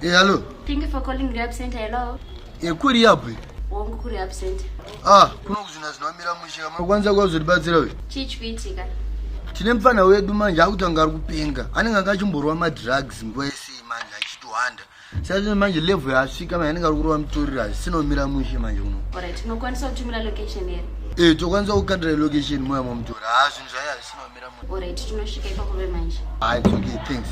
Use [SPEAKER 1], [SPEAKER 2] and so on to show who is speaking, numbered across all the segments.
[SPEAKER 1] Hello.
[SPEAKER 2] Thank you for calling Rehab Center. Hello.
[SPEAKER 1] Kuri yapi?
[SPEAKER 2] Wonke ku Rehab Center.
[SPEAKER 1] Kuno kuzvina zvinomira mushe makwanisa kwazodibatsira we.
[SPEAKER 2] Chichwitika.
[SPEAKER 1] Tine mfana wedu manje akutanga ari kupenga. Anenge akachimborwa madrugs nguva yese manje achitowanda. Sasa manje level yasvika manje anenge ari kurova mutorira sinomira mushe manje kuno.
[SPEAKER 2] Alright, unokwanisa kutumira location here.
[SPEAKER 1] Tokwanisa kukandira location moya mamutora. Zvinhu zvaya sinomira mushe.
[SPEAKER 2] Alright, tinosvika ipapo kuve manje.
[SPEAKER 1] It's okay, thanks.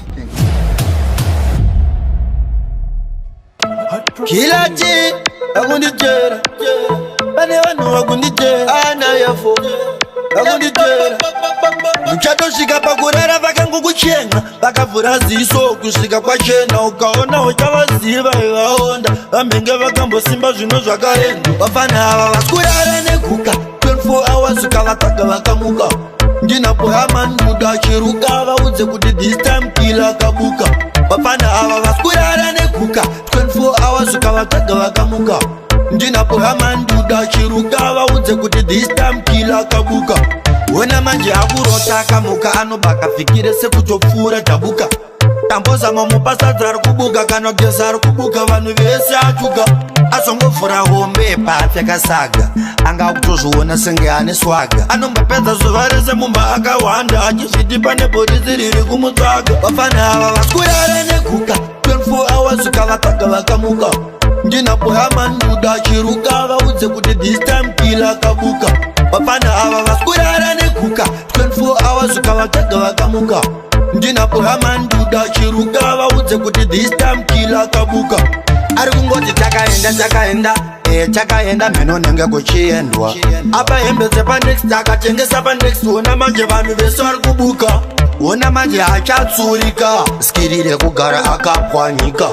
[SPEAKER 3] Kilati, akundijera. Bane wanu wakundijera. Anayafo, akundijera. Mchatosvika pakurara vakangokuchenga. Vakavhura ziso kusvika kwachena. Ukaona uchavaziva ivaonda. Vambenge vakambosimba zvino zvakaenda. Vafana ava vaskurara nekuka 24 hours ukavataga vakamuka. Ndinapo yamanduda chiruka. Vaudze kuti this time kila kabuka. Vafana ava vaskurara nekuka 24 hours ukavataga vakamuka. Ndinapo yamanduda chiruka. Vaudze kuti this time kila kabuka. Wena manje akurota kamuka. Anobaka fikire sekutopfuura tabuka. Tambozama mupasadza ari kubuka. Kana gesa ari kubuka. Vanhu vese achuka. Asongofura hombe papfeka saga. Anga kutozviona senge ane swaga. Anombopedza zuva rese mumba akawanda. Achizviti pane bhodisi riri kumutsvaga. Vafana ava vaskurara nekuka 24 hours ukavataga vakamuka. Ndinapo yamanduda chiruka. Vaudze kuti this time kila kabuka. Vafana ava vaskurara nekuka 24 hours ukavataga vakamuka. Ndinapo yamanduda chiruka. Vaudze kuti this time kila kabuka. Ari kungoti takaenda meno nenge kuchiendwa. Apa hembe dzepa next akatengesa pa next. Ona manje vanhu vese vari kubuka. Ona manje achatsurika. Skirire kugara akapwanyika.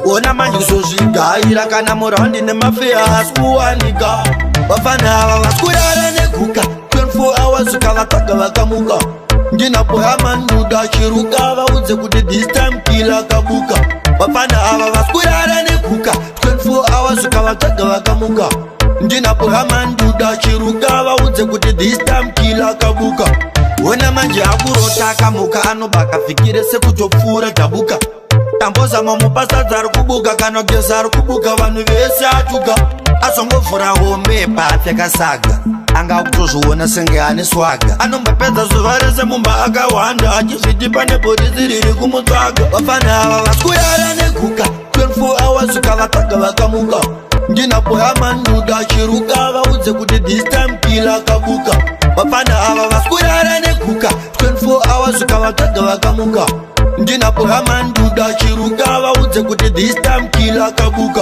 [SPEAKER 3] Ona manje kuzozvigaira kana muraundi nemafeya asikuwanika. Vafana ava vaskurara nekuka 24 hours ukavataga vakamuka. Ndinapo yamanduda chiruka. Vaudze kuti this time kila kabuka. Vafana ava vaskurara nekuka 24 hours ukavataga vakamuka. Ndinapo yamanduda chiruka. Vaudze kuti this time kila kabuka. Wena manje akurota kamuka. Anobaka fikire sekutopfuura tabuka. Tambozama mupasadza ari kubuka. Kana gesa ari kubuka. Vanhu vese achuka. Asongofura hombe papfeka saga. Anga kutozviona senge ane swaga. Anombopedza zuva rese mumba akawanda. Achizviti pane bhodisi riri kumutsvaga. Vafana ava vaskurara nekuka 24 hours ukavataga vakamuka. Ndinapo yamanduda chiruka. Vaudze kuti this time kila kabuka. Vafana ava vaskurara nekuka 24 hours ukavataga vakamuka. Ndinapo yamanduda chiruka. Vaudze kuti this time kila kabuka.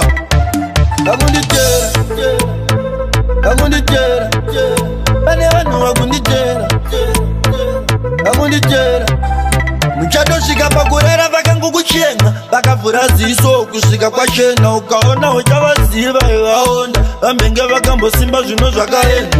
[SPEAKER 3] Akundijera. Bane vanhu vakundijera. Akundijera. Muchatosvika pakurara vakangokuchenga. Vakavhura ziso kusvika kwachena. Ukaona uchavaziva ivaonda. Vambenge vakambosimba zvino zvakaenda.